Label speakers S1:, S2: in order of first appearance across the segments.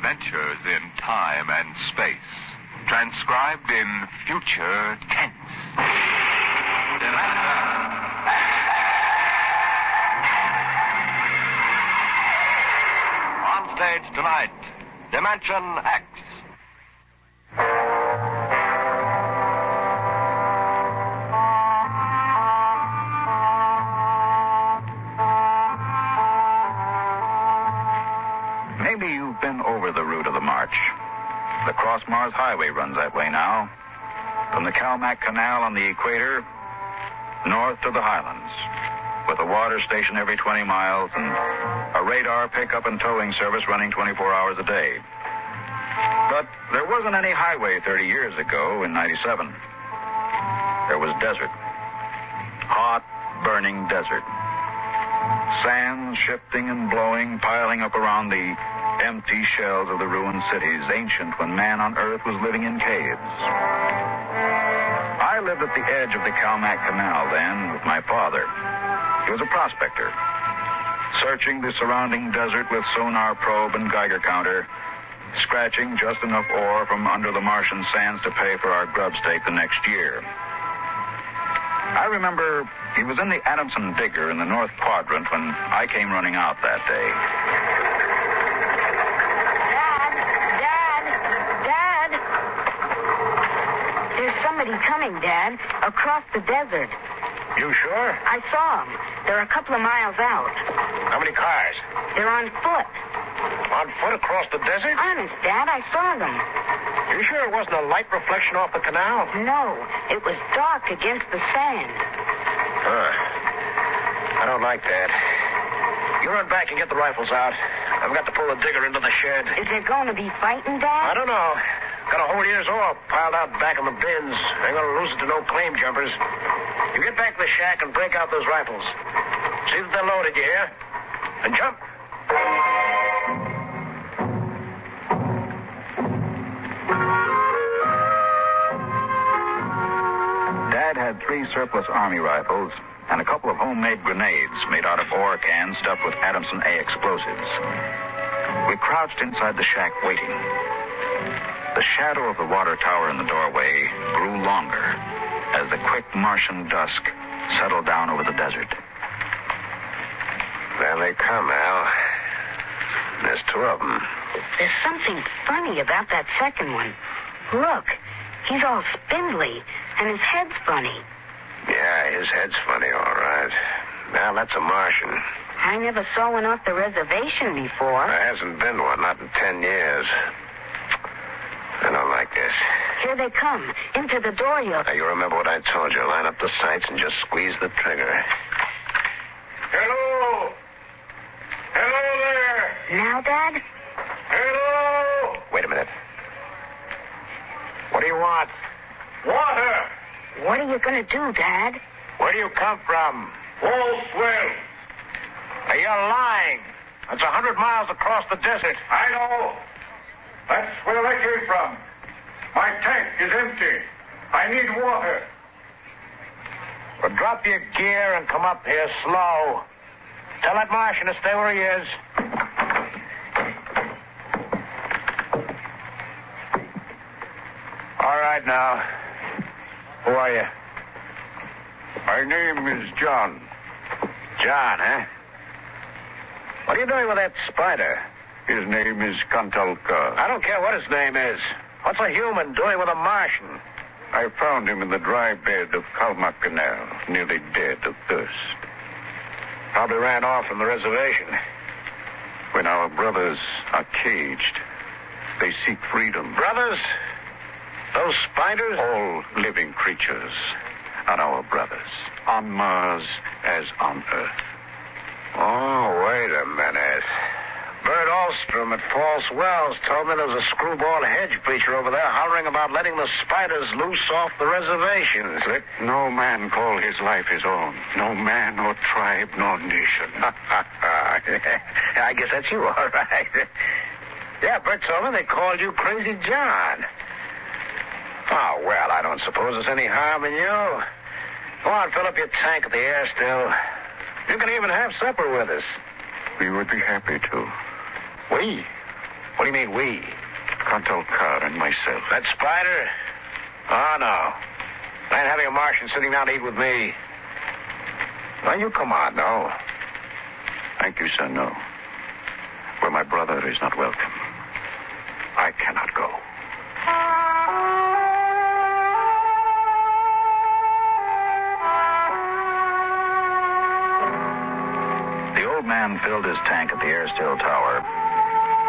S1: adventures in time and space, transcribed in future tense. On stage tonight, Dimension X.
S2: Maybe you've been over the route of the march. The Cross-Mars Highway runs that way now. From the Calmac Canal on the equator, north to the highlands, with a water station every 20 miles and a radar pickup and towing service running 24 hours a day. But there wasn't any highway 30 years ago in 97. There was desert. Hot, burning desert. Sands shifting and blowing, piling up around the empty shells of the ruined cities, ancient when man on Earth was living in caves. I lived at the edge of the Calmac Canal then with my father. He was a prospector, searching the surrounding desert with sonar probe and Geiger counter, scratching just enough ore from under the Martian sands to pay for our grub stake the next year. I remember he was in the Adamson digger in the North Quadrant when I came running out that day.
S3: Dad! There's somebody coming, Dad, across the desert.
S4: You sure?
S3: I saw them. They're a couple of miles out.
S4: How many cars?
S3: They're on foot.
S4: On foot across the desert?
S3: Honest, Dad, I saw them.
S4: You sure it wasn't a light reflection off the canal?
S3: No, it was dark against the sand.
S4: I don't like that. You run back and get the rifles out. I've got to pull the digger into the shed.
S3: Is there going to be fighting, Dad?
S4: I don't know. Got a whole year's ore piled out back in the bins. Ain't gonna lose it to no claim jumpers. You get back to the shack and break out those rifles. See that they're loaded, you hear? And jump.
S2: Dad had 3 surplus Army rifles and a couple of homemade grenades made out of ore cans stuffed with Adamson A explosives. We crouched inside the shack waiting. The shadow of the water tower in the doorway grew longer as the quick Martian dusk settled down over the desert.
S4: There they come, Al. There's 2 of them.
S3: There's something funny about that second one. Look, he's all spindly, and his head's funny.
S4: Yeah, his head's funny, all right. Now, that's a Martian.
S3: I never saw one off the reservation before.
S4: There hasn't been one, not in 10 years. I don't like this.
S3: Here they come, into the door
S4: Now, you remember what I told you. Line up the sights and just squeeze the trigger. Hello! Hello there!
S3: Now, Dad?
S4: Hello! Wait a minute. What do you want? Water!
S3: What are you going to do, Dad?
S4: Where do you come from? Wholeswell. You're lying. That's 100 miles across the desert. I know. That's where I came from. My tank is empty. I need water. Well, drop your gear and come up here slow. Tell that Martian to stay where he is. All right, now. Who are you? My name is John. John, huh? What are you doing with that spider? His name is Kantalka. I don't care what his name is. What's a human doing with a Martian? I found him in the dry bed of Calmac Canal, nearly dead of thirst. Probably ran off from the reservation. When our brothers are caged, they seek freedom. Brothers? Those spiders? All living creatures are our brothers, on Mars as on Earth. Oh, wait a minute. Bert Alstrom at False Wells told me there was a screwball hedge preacher over there hollering about letting the spiders loose off the reservations. Let no man call his life his own. No man or tribe nor nation. I guess that's you, all right. Yeah, Bert told me they called you Crazy John. Oh, well, I don't suppose there's any harm in you. Go on, fill up your tank at the air still. You can even have supper with us. We would be happy to. We? What do you mean, we?
S1: Kantalkar and myself.
S4: That spider? Oh, no. I ain't having a Martian sitting down to eat with me. Now, you come on, no.
S1: Thank you, sir, no. Where my brother is not welcome, I cannot go.
S2: The old man filled his tank at the air still tower,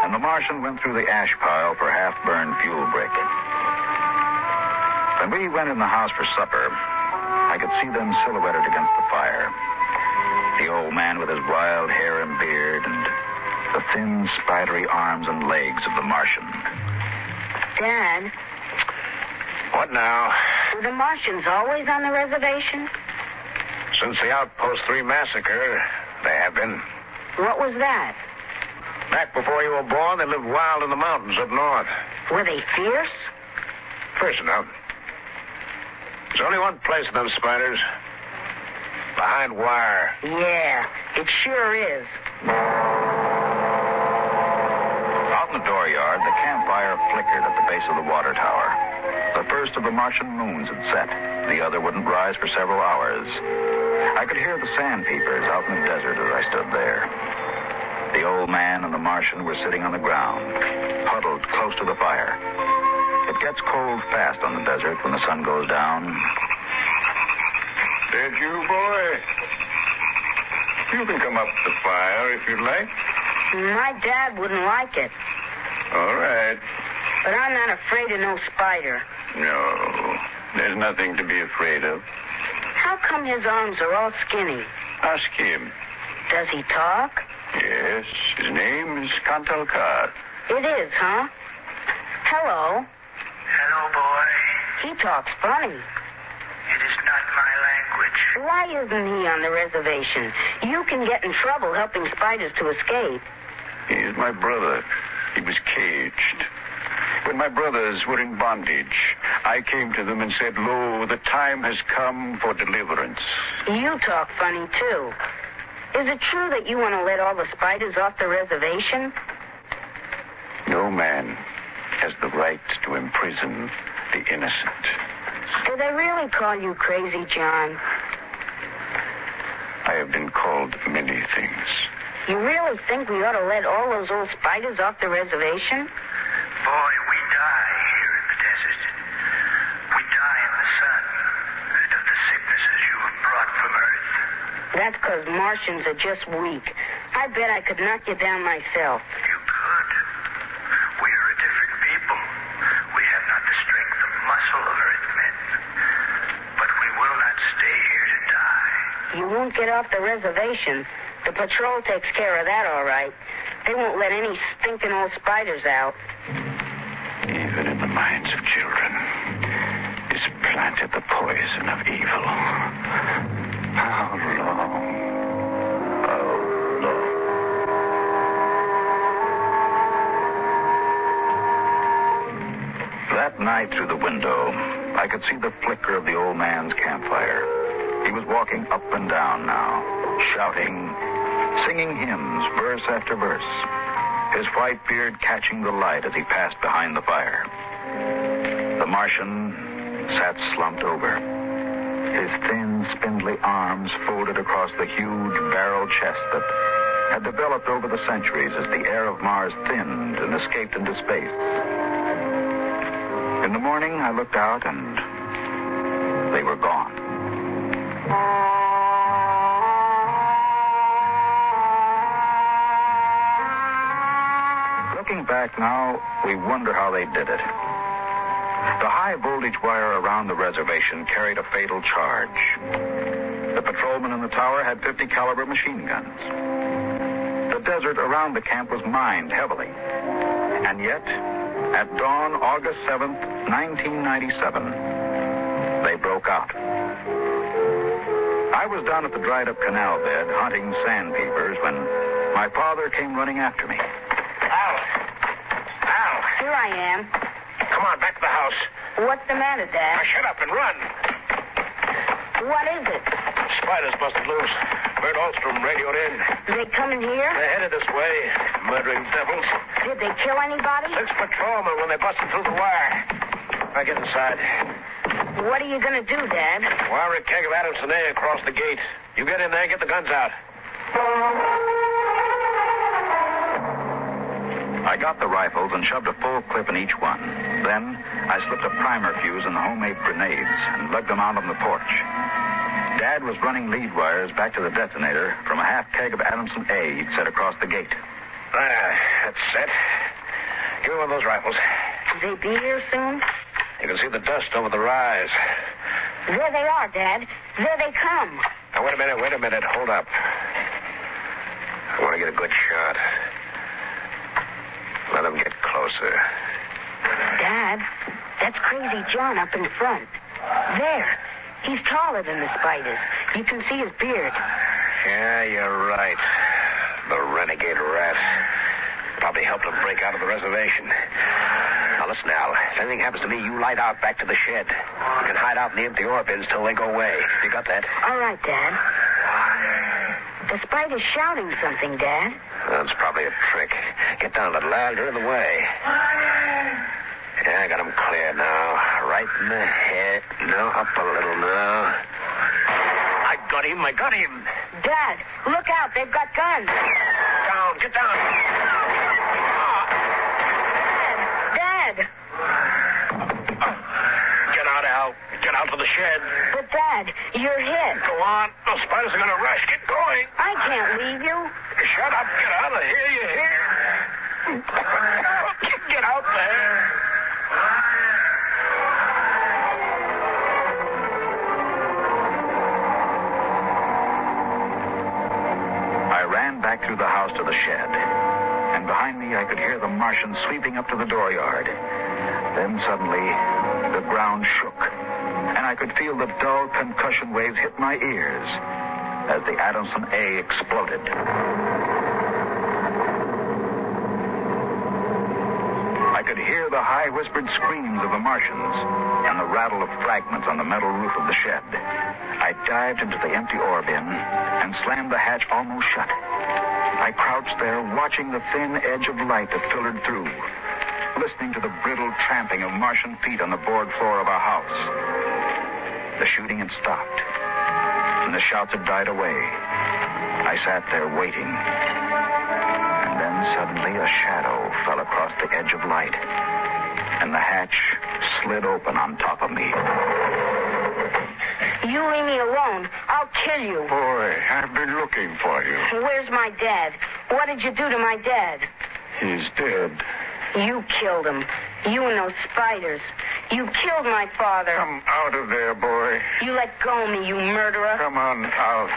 S2: and the Martian went through the ash pile for half-burned fuel brick. When we went in the house for supper, I could see them silhouetted against the fire. The old man with his wild hair and beard, and the thin, spidery arms and legs of the Martian.
S3: Dad,
S4: What now?
S3: were the Martians always on the reservation?
S4: Since the Outpost 3 massacre, they have been.
S3: What was that?
S4: Back before you were born, they lived wild in the mountains up north.
S3: Were they fierce?
S4: First enough. There's only one place in them spiders. Behind wire.
S3: Yeah, it sure is.
S2: Out in the dooryard, the campfire flickered at the base of the water tower. The first of the Martian moons had set. The other wouldn't rise for several hours. I could hear the sandpeepers out in the desert as I stood there. The old man and the Martian were sitting on the ground, huddled close to the fire. It gets cold fast on the desert when the sun goes down.
S1: Did you, boy? You can come up to the fire if you'd like.
S3: My dad wouldn't like it.
S1: All right.
S3: But I'm not afraid of no spider.
S1: No, there's nothing to be afraid of.
S3: How come his arms are all skinny?
S1: Ask him.
S3: Does he talk?
S1: Yes, his name is Kantalkar.
S3: It is, huh? Hello.
S5: Hello, boy.
S3: He talks funny.
S5: It is not my language.
S3: Why isn't he on the reservation? You can get in trouble helping spiders to escape.
S1: He is my brother. He was caged. When my brothers were in bondage, I came to them and said, "Lo, the time has come for deliverance."
S3: You talk funny, too. Is it true that you want to let all the spiders off the reservation?
S1: No man has the right to imprison the innocent.
S3: Do they really call you crazy, John?
S1: I have been called many things.
S3: You really think we ought to let all those old spiders off the reservation?
S5: Boy, we die here in the desert. We die in the sun and of the sicknesses you have brought from Earth.
S3: That's because Martians are just weak. I bet I could knock you down myself.
S5: You could. We are a different people. We have not the strength of muscle of Earthmen. But we will not stay here to die.
S3: You won't get off the reservation. The patrol takes care of that, all right. They won't let any stinking old spiders out.
S1: Even in the minds of children is planted the poison of evil. How long? How long?
S2: That night through the window, I could see the flicker of the old man's campfire. He was walking up and down now, shouting, singing hymns, verse after verse, his white beard catching the light as he passed behind the fire. The Martian sat slumped over, his thin, spindly arms folded across the huge barrel chest that had developed over the centuries as the air of Mars thinned and escaped into space. In the morning, I looked out and they were gone. Looking back now, we wonder how they did it. The high voltage wire around the reservation carried a fatal charge. The patrolmen in the tower had 50 caliber machine guns. The desert around the camp was mined heavily. And yet, at dawn, August 7th, 1997, they broke out. I was down at the dried-up canal bed hunting sandpeepers when my father came running after me.
S4: Al! Al!
S3: Here I am.
S4: Come on, back to the house.
S3: What's the matter, Dad?
S4: Now, shut up and run.
S3: What is it?
S4: Spiders busted loose. Bert Alstrom radioed in.
S3: They coming here?
S4: They're headed this way, murdering devils.
S3: Did they kill anybody?
S4: 6 patrolmen when they busted through the wire. I get inside.
S3: What are you going to do, Dad?
S4: Wire a keg of Adamson A across the gate. You get in there and get the guns out.
S2: I got the rifles and shoved a full clip in each one. Then I slipped a primer fuse in the homemade grenades and lugged them out on the porch. Dad was running lead wires back to the detonator from a half keg of Adamson A he'd set across the gate.
S4: That's set. Give me one of those rifles.
S3: Will they be here soon?
S4: You can see the dust over the rise.
S3: There they are, Dad. There they come.
S4: Now, wait a minute. Hold up. I want to get a good shot. Let them get closer.
S3: Dad, that's Crazy John up in front. There. He's taller than the spiders. You can see his beard.
S4: Yeah, you're right. The renegade rat. Probably helped him break out of the reservation. Now, listen, Al. If anything happens to me, you light out back to the shed. You can hide out in the empty ore bins till they go away. You got that?
S3: All right, Dad. The spider's shouting something, Dad.
S4: That's probably a trick. Get down a little, Al. You're in the way. Yeah, I got him clear now. Right in the head. No, up a little now. I got him.
S3: Dad, look out. They've got guns.
S4: Get down.
S3: Dad.
S4: Get out, Al. Get out to the shed.
S3: But, Dad, you're hit.
S4: Go on. Those spiders are going to rush. Get going.
S3: I can't leave you.
S4: Shut up. Get out of here. You hear? Get out there.
S2: I ran back through the house to the shed, and behind me I could hear the Martians sweeping up to the dooryard. Then suddenly, the ground shook, and I could feel the dull concussion waves hit my ears as the Adamson A exploded. I could hear the high whispered screams of the Martians and the rattle of fragments on the metal roof of the shed. I dived into the empty ore bin and slammed the hatch almost shut. I crouched there watching the thin edge of light that filtered through, listening to the brittle tramping of Martian feet on the board floor of our house. The shooting had stopped, and the shouts had died away. I sat there waiting. And then suddenly a shadow fell across the edge of light, and the hatch slid open on top of me.
S3: You leave me alone. I'll kill you.
S1: Boy, I've been looking for you.
S3: Where's my dad? What did you do to my dad?
S1: He's dead.
S3: You killed him. You and those spiders. You killed my father.
S1: Come out of there, boy.
S3: You let go of me, you murderer.
S1: Come on out.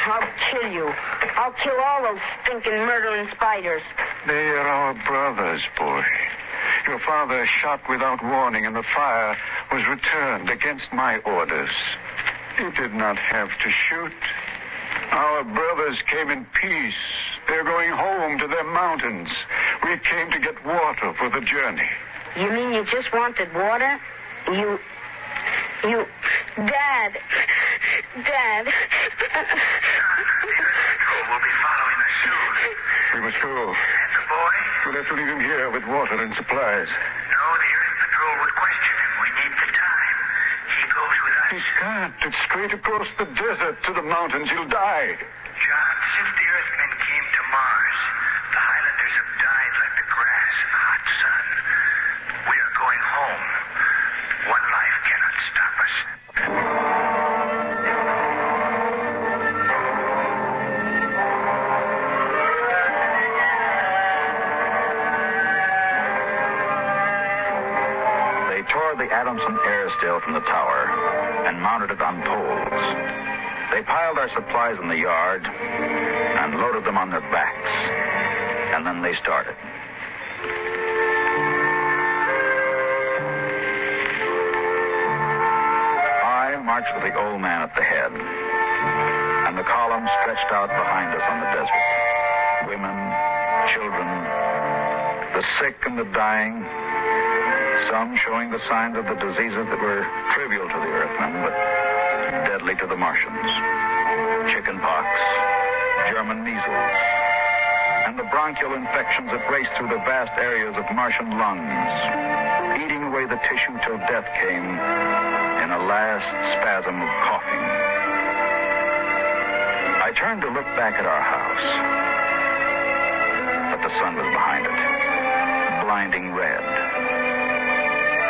S3: I'll kill you. I'll kill all those stinking murdering spiders.
S1: They are our brothers, boy. Your father shot without warning, and the fire was returned against my orders. You did not have to shoot. Our brothers came in peace. They're going home to their mountains. We came to get water for the journey.
S3: You mean you just wanted water? You... Dad.
S5: John, the patrol will be following us soon.
S1: We must go.
S5: And the boy?
S1: We'll have to leave him here with water and supplies.
S5: No, the Earth Patrol would question him. We need the time. He goes with us.
S1: He can't. It's straight across the desert to the mountains. He'll die.
S5: John, since the Earthmen came to Mars, the Highlanders have died like the grass in the hot sun. We are going home. One life cannot stop us.
S2: They tore the Adamson air still from the tower and mounted it on poles. They piled our supplies in the yard and loaded them on their backs. And then they started. I marched with the old man at the head, and the column stretched out behind us on the desert. Women, children, the sick and the dying, some showing the signs of the diseases that were trivial to the Earthmen, but deadly to the Martians. chickenpox, German measles, and the bronchial infections that raced through the vast areas of Martian lungs, eating away the tissue till death came in a last spasm of coughing. I turned to look back at our house, but the sun was behind it, blinding red.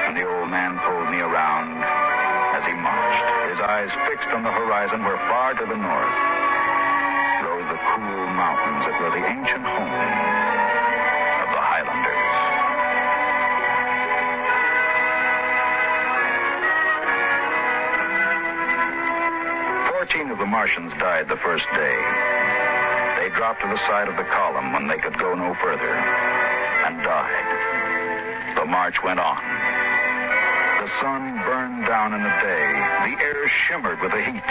S2: And the old man pulled me around as he marched, his eyes fixed on the horizon where far to the north rose the cool mountains that were the ancient home of the Highlanders. 14 of the Martians died the first day. They dropped to the side of the column when they could go no further and died. The march went on. The sun burned down in the day. The air shimmered with the heat.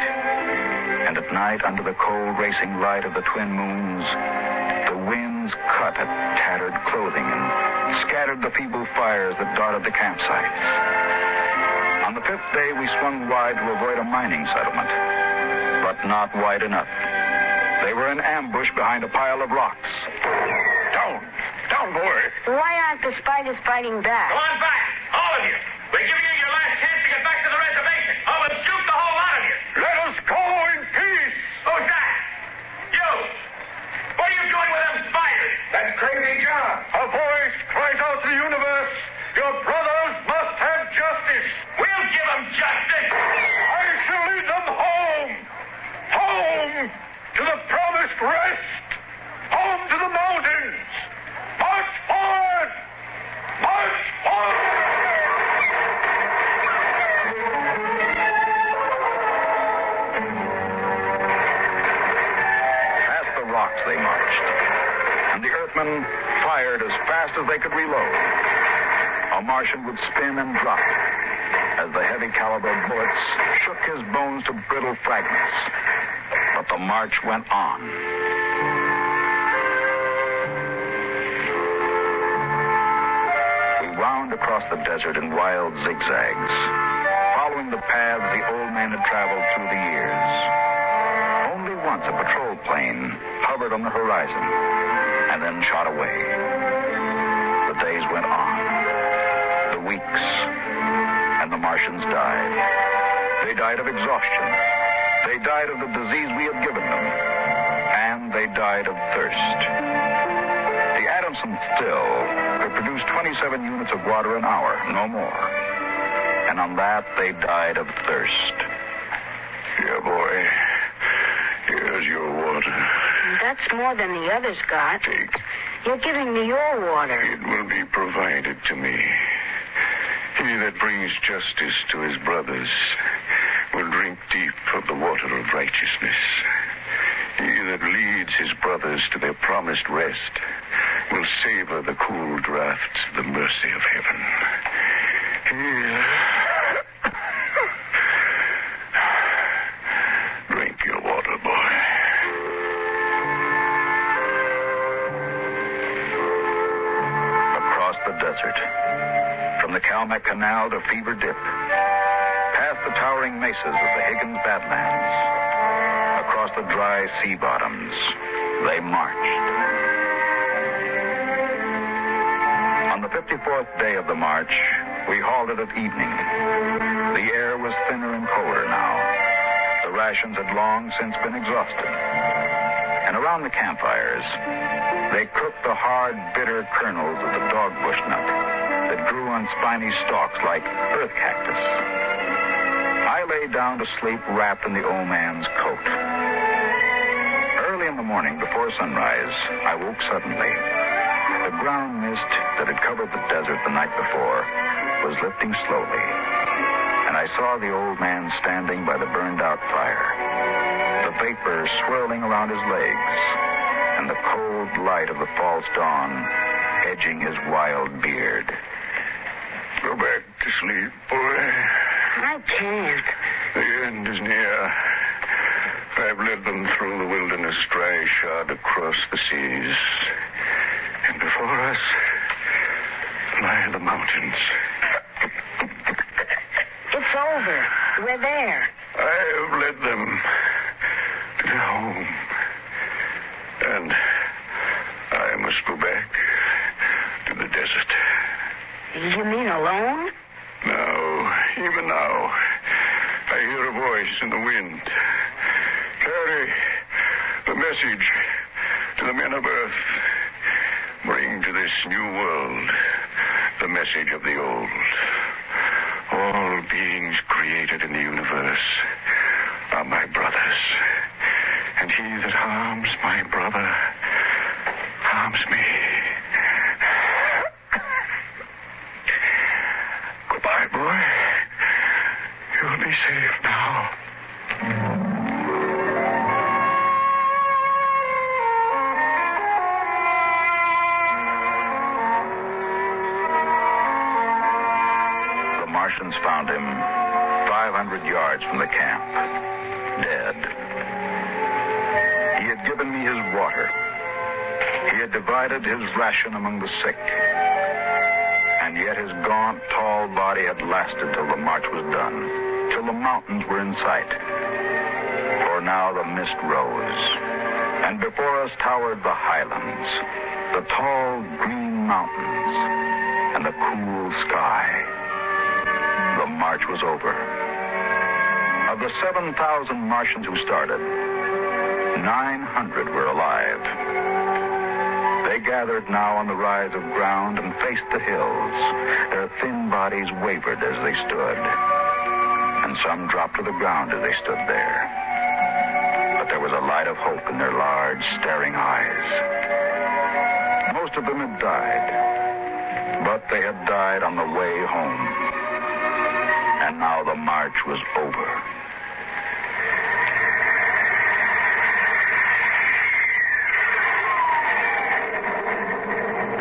S2: And at night, under the cold racing light of the twin moons, the winds cut at tattered clothing and scattered the feeble fires that dotted the campsites. On the 5th day, we swung wide to avoid a mining settlement, but not wide enough. They were in ambush behind a pile of rocks.
S4: Down, boy.
S3: Why aren't the spiders fighting back?
S5: Go on back, all of you. We're giving you your last chance to get back to the reservation. Oh, and shoot the whole lot of you.
S4: Let us go in peace.
S5: Who's that? You. What are you doing with them spiders?
S4: That's crazy John. A voice cries out to the universe. Your brothers must have justice.
S5: We'll give them justice.
S4: I shall lead them home. Home to the promised rest. Home to the mountains. March forward. March forward.
S2: Past the rocks they marched, and the Earthmen fired as fast as they could reload. A Martian would spin and drop as the heavy caliber bullets shook his bones to brittle fragments. But the march went on. We wound across the desert in wild zigzags, following the paths the old man had traveled through the years. Only once a patrol plane hovered on the horizon and then shot away. The days went on, the weeks, and the Martians died. They died of exhaustion. They died of the disease we had given them. And they died of thirst. The Adamson still could produce 27 units of water an hour, no more. And on that, they died of thirst.
S4: Here, boy. Here's your water.
S3: That's more than the others got.
S4: Take.
S3: You're giving me your water.
S4: It will be provided to me. He that brings justice to his brothers will drink deep of the water of righteousness. He that leads his brothers to their promised rest will savor the cool draughts of the mercy of heaven. Here. Drink your water, boy.
S2: Across the desert, from the Calmac Canal to Fever Dip, past the towering mesas of the Higgins Badlands, across the dry sea bottoms, they marched. On the 54th day of the march, we halted at evening. The air was thinner and colder now. The rations had long since been exhausted. And around the campfires, they cooked the hard, bitter kernels of the dogbush nut that grew on spiny stalks like earth cactus. I lay down to sleep wrapped in the old man's coat. Early in the morning, before sunrise, I woke suddenly. The ground mist that had covered the desert the night before was lifting slowly, and I saw the old man standing by the burned-out fire, the vapor swirling around his legs, and the cold light of the false dawn edging his wild beard.
S4: Go back to sleep, boy.
S3: I can't.
S4: The end is near. I've led them through the wilderness, dry shod across the seas. And before us lie the mountains.
S3: It's over. We're there.
S4: I have led them.
S1: home. And I must go back to the desert.
S3: You mean alone?
S1: Now, even now, I hear a voice in the wind. Carry the message to the men of Earth. Bring to this new world the message of the old. All beings created in the universe are my brothers. And he that harms my brother harms me. Goodbye, boy. You'll be safe now.
S2: The Martians found him 500 yards from the camp, dead. He had given me his water. He had divided his ration among the sick. And yet his gaunt, tall body had lasted till the march was done, till the mountains were in sight. For now the mist rose, and before us towered the highlands, the tall green mountains, and the cool sky. The march was over. Of the 7,000 Martians who started, 900 were alive. They gathered now on the rise of ground and faced the hills. Their thin bodies wavered as they stood, and some dropped to the ground as they stood there. But there was a light of hope in their large, staring eyes. Most of them had died, but they had died on the way home. And now the march was over.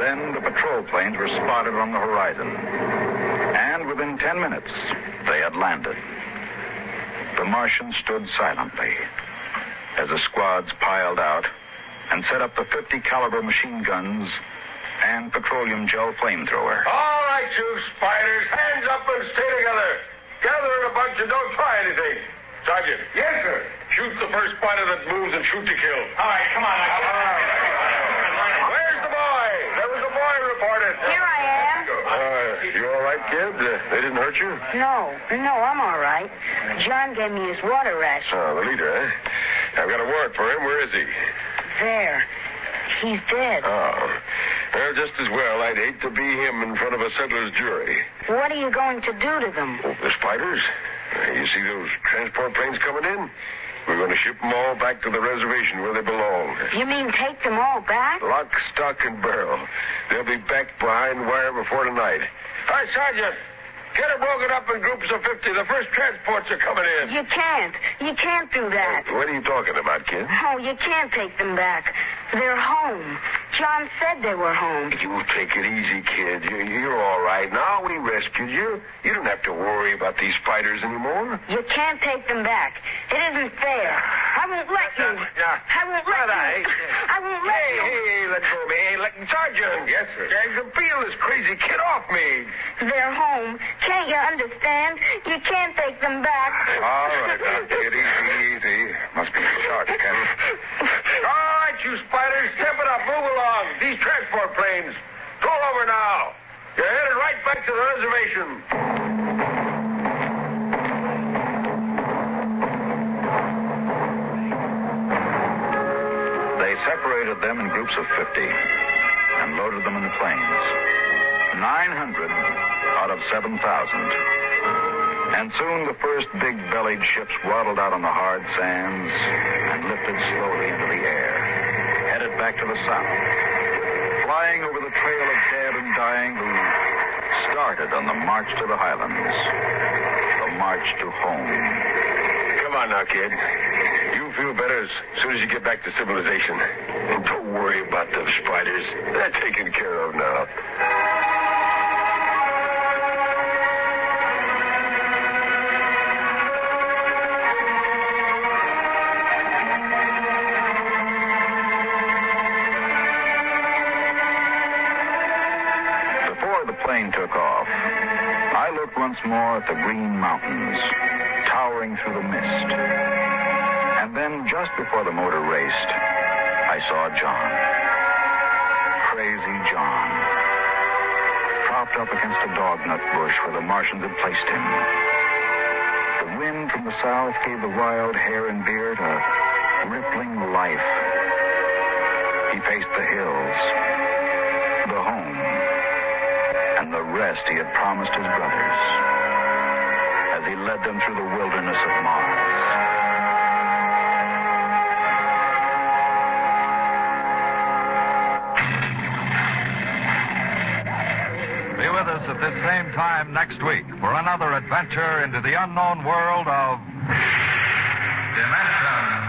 S2: Then the patrol planes were spotted on the horizon. And within 10 minutes, they had landed. The Martians stood silently as the squads piled out and set up the 50 caliber machine guns and petroleum gel flamethrower.
S4: All right, you spiders, hands up and stay together. Gather in a bunch and don't try anything. Sergeant. Yes, sir. Shoot the first spider that moves and shoot to kill.
S5: All right, come on.
S4: Where's the boy? There was a boy reported.
S3: Here I am.
S4: You all right, kid? They didn't hurt you?
S3: No, I'm all right. John gave me his water ration.
S4: Oh, the leader, eh? I've got a warrant for him. Where is he?
S3: There. He's dead.
S4: Oh. Well, just as well. I'd hate to be him in front of a settler's jury.
S3: What are you going to do to them?
S4: Oh, the spiders? You see those transport planes coming in? We're going to ship them all back to the reservation where they belong.
S3: You mean take them all back?
S4: Lock, stock, and barrel. They'll be back behind wire before tonight. Hi, Sergeant. Get them broken up in groups of 50. The first transports are coming in.
S3: You can't. You can't do that.
S4: What are you talking about, kid?
S3: Oh, you can't take them back. They're home. John said they were home.
S4: You take it easy, kid. You're all right. Now we rescued you. You don't have to worry about these spiders anymore.
S3: You can't take them back. It isn't fair. I won't let you. I won't let you. I won't let you.
S4: Hey, let go of me. Hey, Sergeant. Yes, sir. I can feel this crazy kid off me.
S3: They're home. Can't you understand? You can't take them back.
S4: All right, now, kid. Easy. Must be short, Ken. All right, you spiders. Step it up. Move along. These transport planes. Roll over now. You're headed right back to the reservation.
S2: They separated them in groups of 50 and loaded them in the planes. 900 out of 7,000. And soon the first big-bellied ships waddled out on the hard sands and lifted slowly into the air, headed back to the south, flying over the trail of dead and dying who started on the march to the highlands, the march to home.
S4: Come on now, kid. You'll feel better as soon as you get back to civilization. And don't worry about those spiders. They're taken care of now.
S2: Before the plane took off, I looked once more at the green mountains, towering through the mist. And then, just before the motor raced, I saw John. Crazy John. Propped up against a dognut bush where the Martians had placed him. The wind from the south gave the wild hair and beard a rippling life. He faced the hills, the home, and the rest he had promised his brothers as he led them through the wilderness of Mars.
S6: Be with us at this same time next week for another adventure into the unknown world of Dimension